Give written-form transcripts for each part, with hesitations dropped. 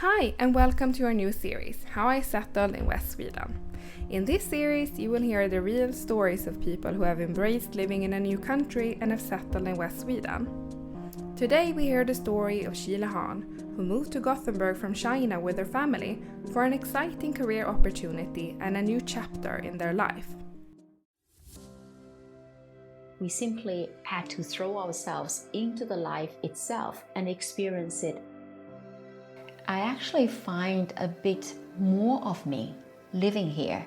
Hi, and welcome to our new series, How I Settled in West Sweden. In this series, you will hear the real stories of people who have embraced living in a new country and have settled in West Sweden. Today we hear the story of Sheila Han, who moved to Gothenburg from China with her family for an exciting career opportunity and a new chapter in their life. We simply had to throw ourselves into the life itself and experience it. I actually find a bit more of me living here.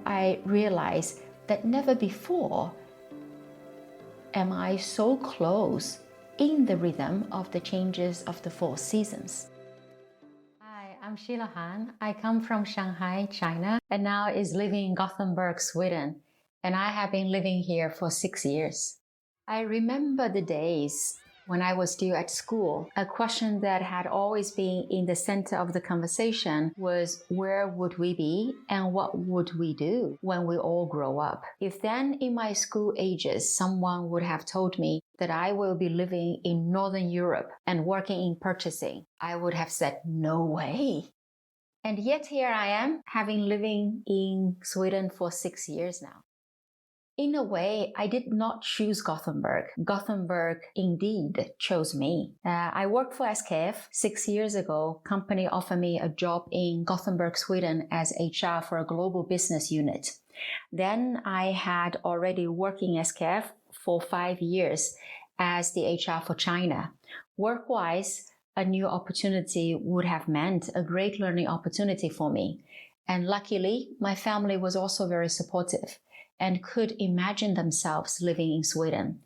I realize that never before am I so close in the rhythm of the changes of the 4 seasons. Hi, I'm Sheila Han. I come from Shanghai, China, and now is living in Gothenburg, Sweden. And I have been living here for 6 years. I remember the days when I was still at school. A question that had always been in the center of the conversation was, where would we be and what would we do when we all grow up? If then in my school ages, someone would have told me that I will be living in Northern Europe and working in purchasing, I would have said, no way. And yet here I am, having living in Sweden for 6 years now. In a way, I did not choose Gothenburg. Gothenburg indeed chose me. I worked for SKF 6 years ago. Company offered me a job in Gothenburg, Sweden as HR for a global business unit. Then I had already worked in SKF for 5 years as the HR for China. Work-wise, a new opportunity would have meant a great learning opportunity for me. And luckily, my family was also very supportive and could imagine themselves living in Sweden.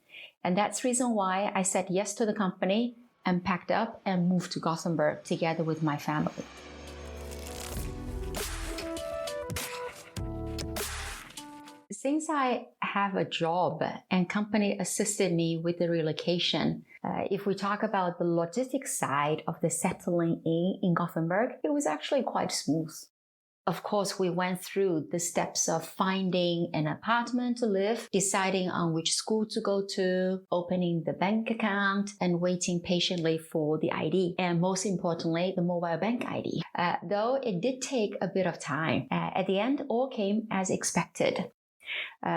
And that's the reason why I said yes to the company and packed up and moved to Gothenburg together with my family. Since I have a job and company assisted me with the relocation, if we talk about the logistics side of the settling in Gothenburg, it was actually quite smooth. Of course, we went through the steps of finding an apartment to live, deciding on which school to go to, opening the bank account, and waiting patiently for the ID, and most importantly, the mobile bank ID. Though it did take a bit of time, at the end, all came as expected.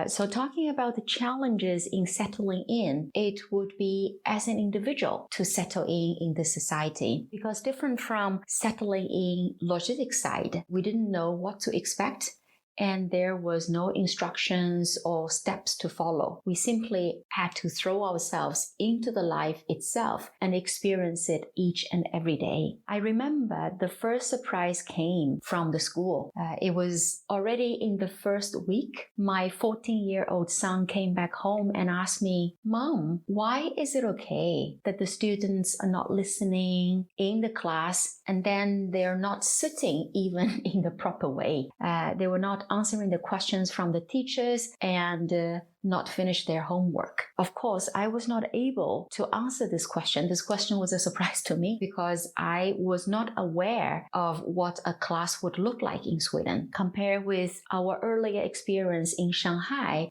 So talking about the challenges in settling in, it would be as an individual to settle in the society. Because different from settling in logistics side, we didn't know what to expect and there was no instructions or steps to follow. We simply had to throw ourselves into the life itself and experience it each and every day. I remember the first surprise came from the school. It was already in the first week. My 14-year-old son came back home and asked me, Mom, why is it okay that the students are not listening in the class and then they're not sitting even in the proper way? They were not answering the questions from the teachers and not finish their homework. Of course, I was not able to answer this question. This question was a surprise to me because I was not aware of what a class would look like in Sweden. Compared with our earlier experience in Shanghai,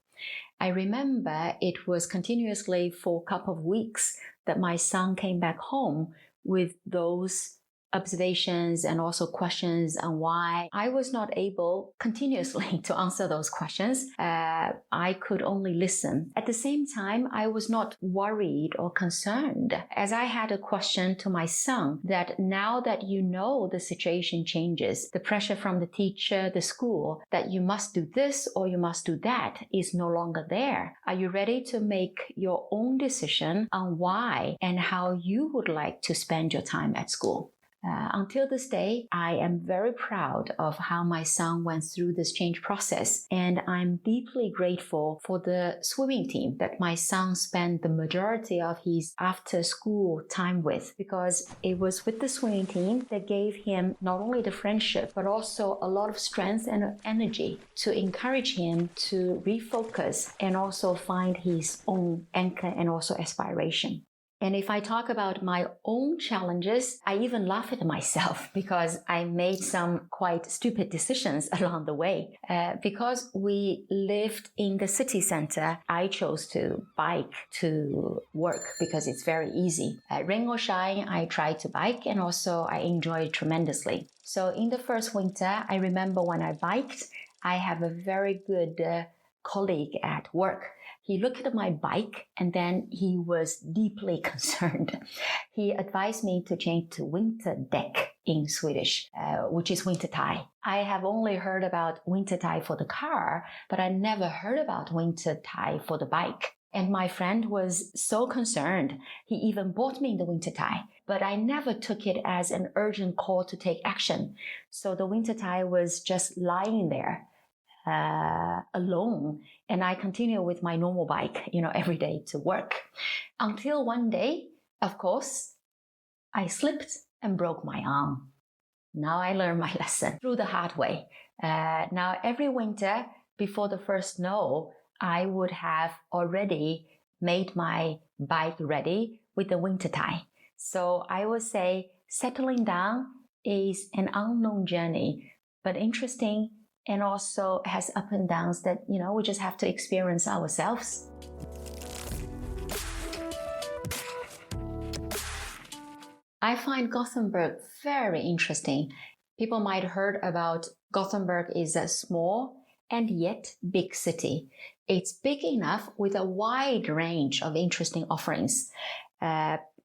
I remember it was continuously for a couple of weeks that my son came back home with those observations and also questions on why I was not able continuously to answer those questions. I could only listen. At the same time, I was not worried or concerned as I had a question to my son that now that you know the situation changes, the pressure from the teacher, the school, that you must do this or you must do that is no longer there. Are you ready to make your own decision on why and how you would like to spend your time at school? Until this day, I am very proud of how my son went through this change process, and I'm deeply grateful for the swimming team that my son spent the majority of his after-school time with, because it was with the swimming team that gave him not only the friendship, but also a lot of strength and energy to encourage him to refocus and also find his own anchor and also aspiration. And if I talk about my own challenges, I even laugh at myself because I made some quite stupid decisions along the way. Because we lived in the city center, I chose to bike to work because it's very easy. Rain or shine, I tried to bike, and also I enjoyed it tremendously. So in the first winter, I remember when I biked, I have a very good colleague at work. He looked at my bike and then he was deeply concerned. He advised me to change to winter deck in Swedish, which is winter tie. I have only heard about winter tie for the car, but I never heard about winter tie for the bike. And my friend was so concerned. He even bought me the winter tie, but I never took it as an urgent call to take action. So the winter tie was just lying there. Alone, and I continue with my normal bike, every day to work. Until one day, of course, I slipped and broke my arm. Now I learned my lesson through the hard way. Now every winter, before the first snow, I would have already made my bike ready with the winter tie. So I would say settling down is an unknown journey, but interesting, and also has up and downs that, we just have to experience ourselves. I find Gothenburg very interesting. People might have heard about Gothenburg is a small and yet big city. It's big enough with a wide range of interesting offerings.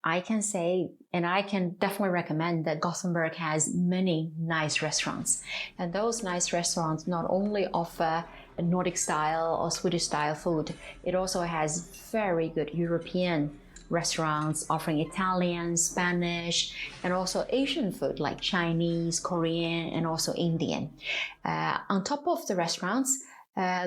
I can say, and I can definitely recommend, that Gothenburg has many nice restaurants. And those nice restaurants not only offer a Nordic style or Swedish style food, it also has very good European restaurants offering Italian, Spanish, and also Asian food like Chinese, Korean, and also Indian. On top of the restaurants,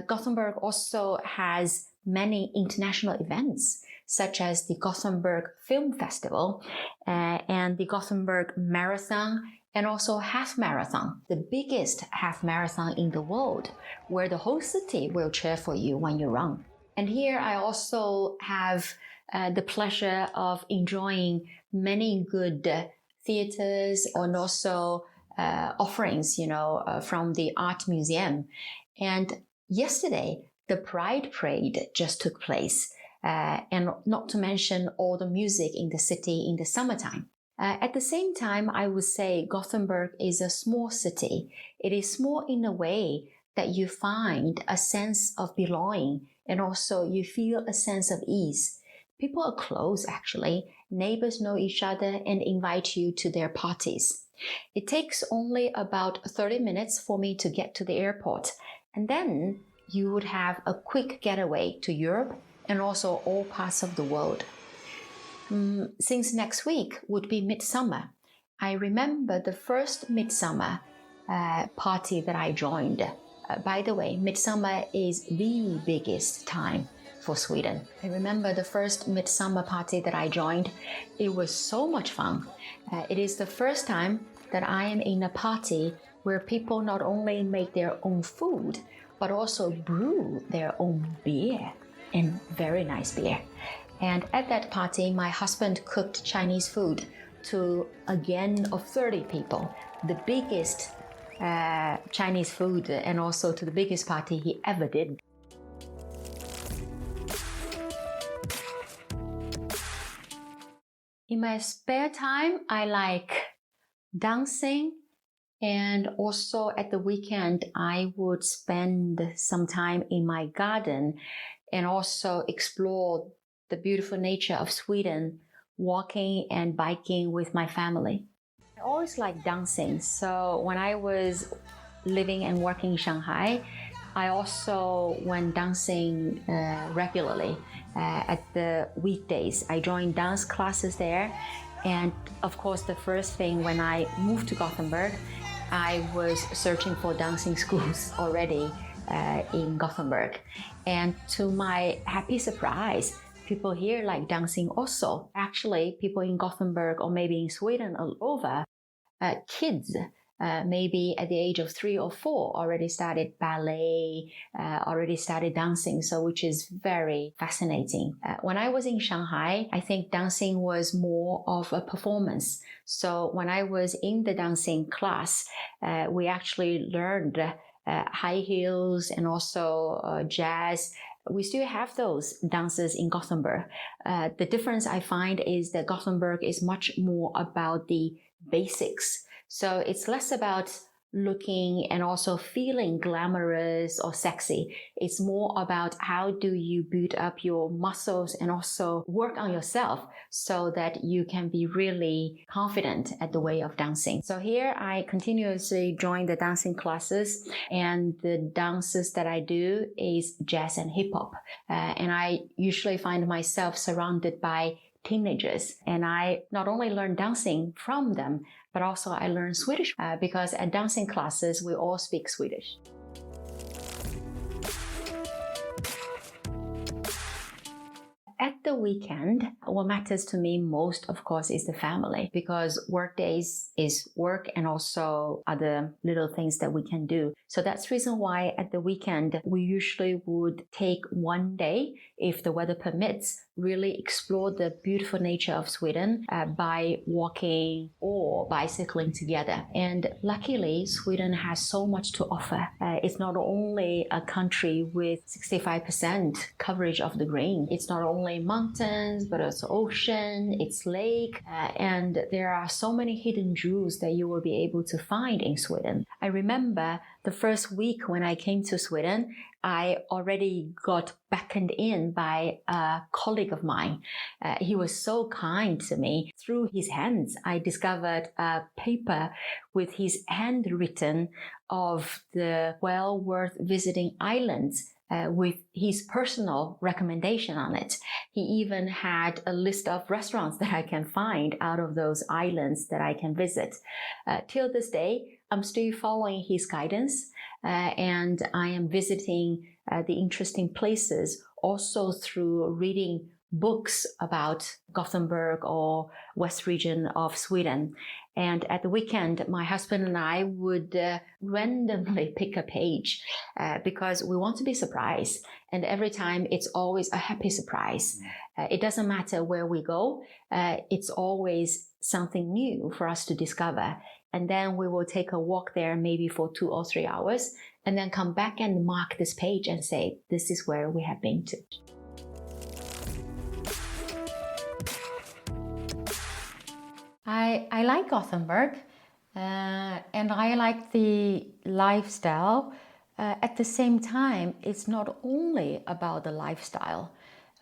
Gothenburg also has many international events, such as the Gothenburg Film Festival and the Gothenburg Marathon, and also half marathon, the biggest half marathon in the world, where the whole city will cheer for you when you run. And here I also have the pleasure of enjoying many good theaters and also offerings, from the art museum. And yesterday, the Pride Parade just took place. And not to mention all the music in the city in the summertime. At the same time, I would say Gothenburg is a small city. It is small in a way that you find a sense of belonging, and also you feel a sense of ease. People are close, actually. Neighbors know each other and invite you to their parties. It takes only about 30 minutes for me to get to the airport, and then you would have a quick getaway to Europe and also all parts of the world. Since next week would be midsummer, I remember the first midsummer party that I joined. By the way, midsummer is the biggest time for Sweden. I remember the first midsummer party that I joined. It was so much fun. It is the first time that I am in a party where people not only make their own food, but also brew their own beer. And very nice beer. And at that party, my husband cooked Chinese food to a gang of 30 people, the biggest Chinese food, and also to the biggest party he ever did. In my spare time, I like dancing, and also at the weekend, I would spend some time in my garden and also explore the beautiful nature of Sweden, walking and biking with my family. I always like dancing, so when I was living and working in Shanghai, I also went dancing regularly at the weekdays. I joined dance classes there, and of course the first thing when I moved to Gothenburg, I was searching for dancing schools already in Gothenburg. And to my happy surprise, people here like dancing also. Actually, people in Gothenburg or maybe in Sweden all over, kids maybe at the age of 3 or 4, already started ballet, already started dancing, so which is very fascinating. When I was in Shanghai, I think dancing was more of a performance. So when I was in the dancing class, we actually learned high heels and also jazz. We still have those dances in Gothenburg. The difference I find is that Gothenburg is much more about the basics. So it's less about looking and also feeling glamorous or sexy. It's more about how do you build up your muscles and also work on yourself so that you can be really confident at the way of dancing. So here I continuously join the dancing classes, and the dances that I do is jazz and hip hop. And I usually find myself surrounded by teenagers, and I not only learn dancing from them, but also I learn Swedish because at dancing classes we all speak Swedish. At the weekend, what matters to me most, of course, is the family, because work days is work and also other little things that we can do. So that's the reason why at the weekend, we usually would take one day, if the weather permits, really explore the beautiful nature of Sweden by walking or bicycling together. And luckily, Sweden has so much to offer. It's not only a country with 65% coverage of the green. It's not only mountains, but it's ocean, it's lake, and there are so many hidden jewels that you will be able to find in Sweden. I remember the first week when I came to Sweden, I already got beckoned in by a colleague of mine. He was so kind to me. Through his hands, I discovered a paper with his handwritten of the well worth visiting islands with his personal recommendation on it. He even had a list of restaurants that I can find out of those islands that I can visit. Till this day, I'm still following his guidance, and I am visiting the interesting places also through reading books about Gothenburg or west region of Sweden. And at the weekend, my husband and I would randomly pick a page because we want to be surprised. And every time it's always a happy surprise. It doesn't matter where we go. It's always something new for us to discover. And then we will take a walk there maybe for 2 or 3 hours and then come back and mark this page and say, this is where we have been to. I like Gothenburg and I like the lifestyle. At the same time, it's not only about the lifestyle.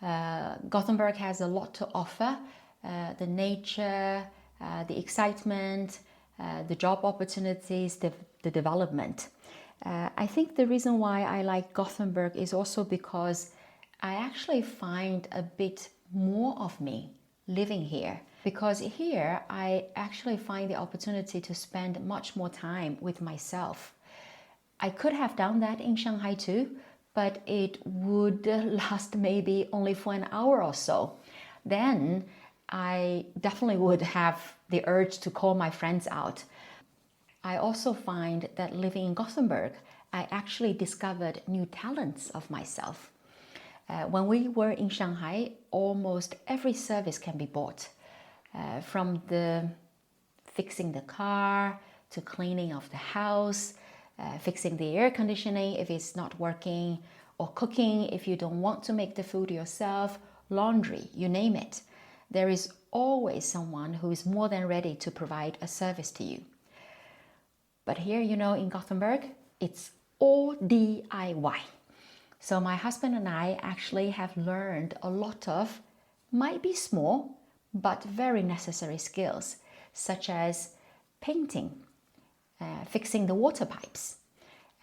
Gothenburg has a lot to offer. The nature, the excitement, the job opportunities, the development. I think the reason why I like Gothenburg is also because I actually find a bit more of me living here. Because here I actually find the opportunity to spend much more time with myself. I could have done that in Shanghai too, but it would last maybe only for an hour or so. Then I definitely would have the urge to call my friends out. I also find that living in Gothenburg, I actually discovered new talents of myself. When we were in Shanghai, almost every service can be bought. From the fixing the car, to cleaning of the house, fixing the air conditioning if it's not working, or cooking if you don't want to make the food yourself, laundry, you name it. There is always someone who is more than ready to provide a service to you. But here, in Gothenburg, it's all DIY. So my husband and I actually have learned a lot of, might be small, but very necessary skills, such as painting, fixing the water pipes.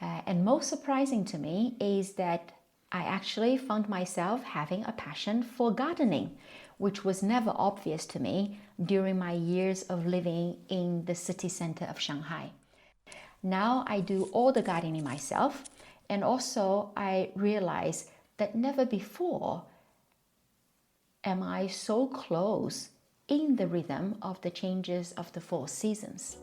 And most surprising to me is that I actually found myself having a passion for gardening, which was never obvious to me during my years of living in the city center of Shanghai. Now I do all the gardening myself, and also I realize that never before am I so close in the rhythm of the changes of the 4 seasons.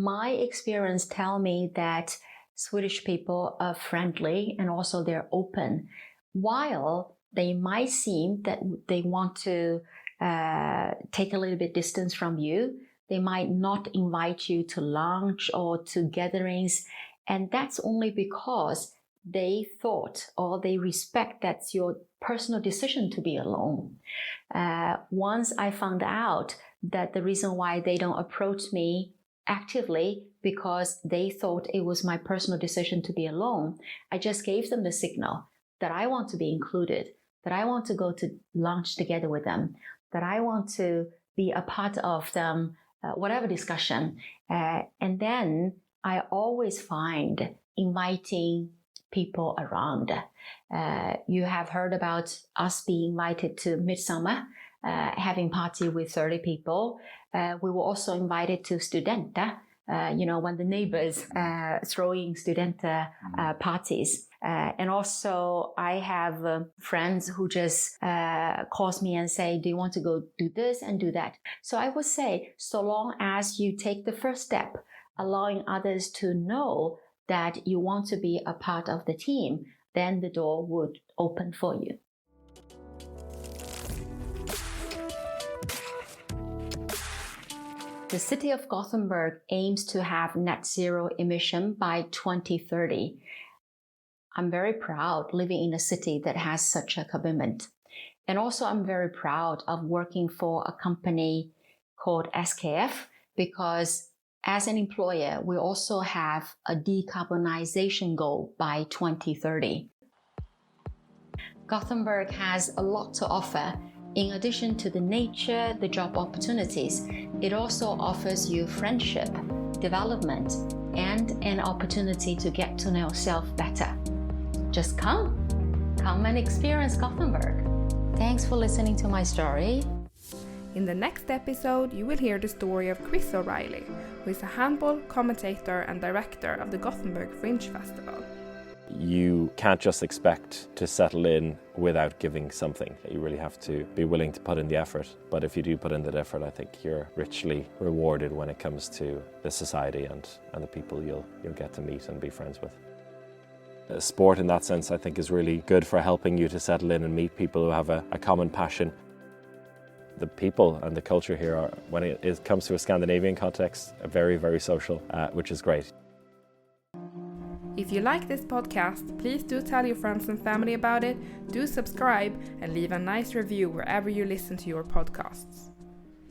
my experience tell me that Swedish people are friendly and also they're open. While they might seem that they want to take a little bit distance from you, they might not invite you to lunch or to gatherings. And that's only because they thought or they respect that's your personal decision to be alone. Once I found out that the reason why they don't approach me actively because they thought it was my personal decision to be alone, I just gave them the signal that I want to be included, that I want to go to lunch together with them, that I want to be a part of them, whatever discussion. And then I always find inviting people around. You have heard about us being invited to Midsummer, having party with 30 people. We were also invited to Studenta, when the neighbors throwing Studenta parties. And also I have friends who just calls me and say, do you want to go do this and do that? So I would say, so long as you take the first step, allowing others to know that you want to be a part of the team, then the door would open for you. The city of Gothenburg aims to have net zero emission by 2030. I'm very proud living in a city that has such a commitment. And also I'm very proud of working for a company called SKF because as an employer, we also have a decarbonization goal by 2030. Gothenburg has a lot to offer. In addition to the nature, the job opportunities, it also offers you friendship, development, and an opportunity to get to know yourself better. Just come and experience Gothenburg. Thanks for listening to my story. In the next episode, you will hear the story of Chris O'Reilly, who is a handball commentator and director of the Gothenburg Fringe Festival. You can't just expect to settle in without giving something. You really have to be willing to put in the effort. But if you do put in that effort, I think you're richly rewarded when it comes to the society and the people you'll get to meet and be friends with. Sport in that sense, I think, is really good for helping you to settle in and meet people who have a common passion. The people and the culture here are, when it comes to a Scandinavian context, very, very social, which is great. If you like this podcast, please do tell your friends and family about it, do subscribe and leave a nice review wherever you listen to your podcasts.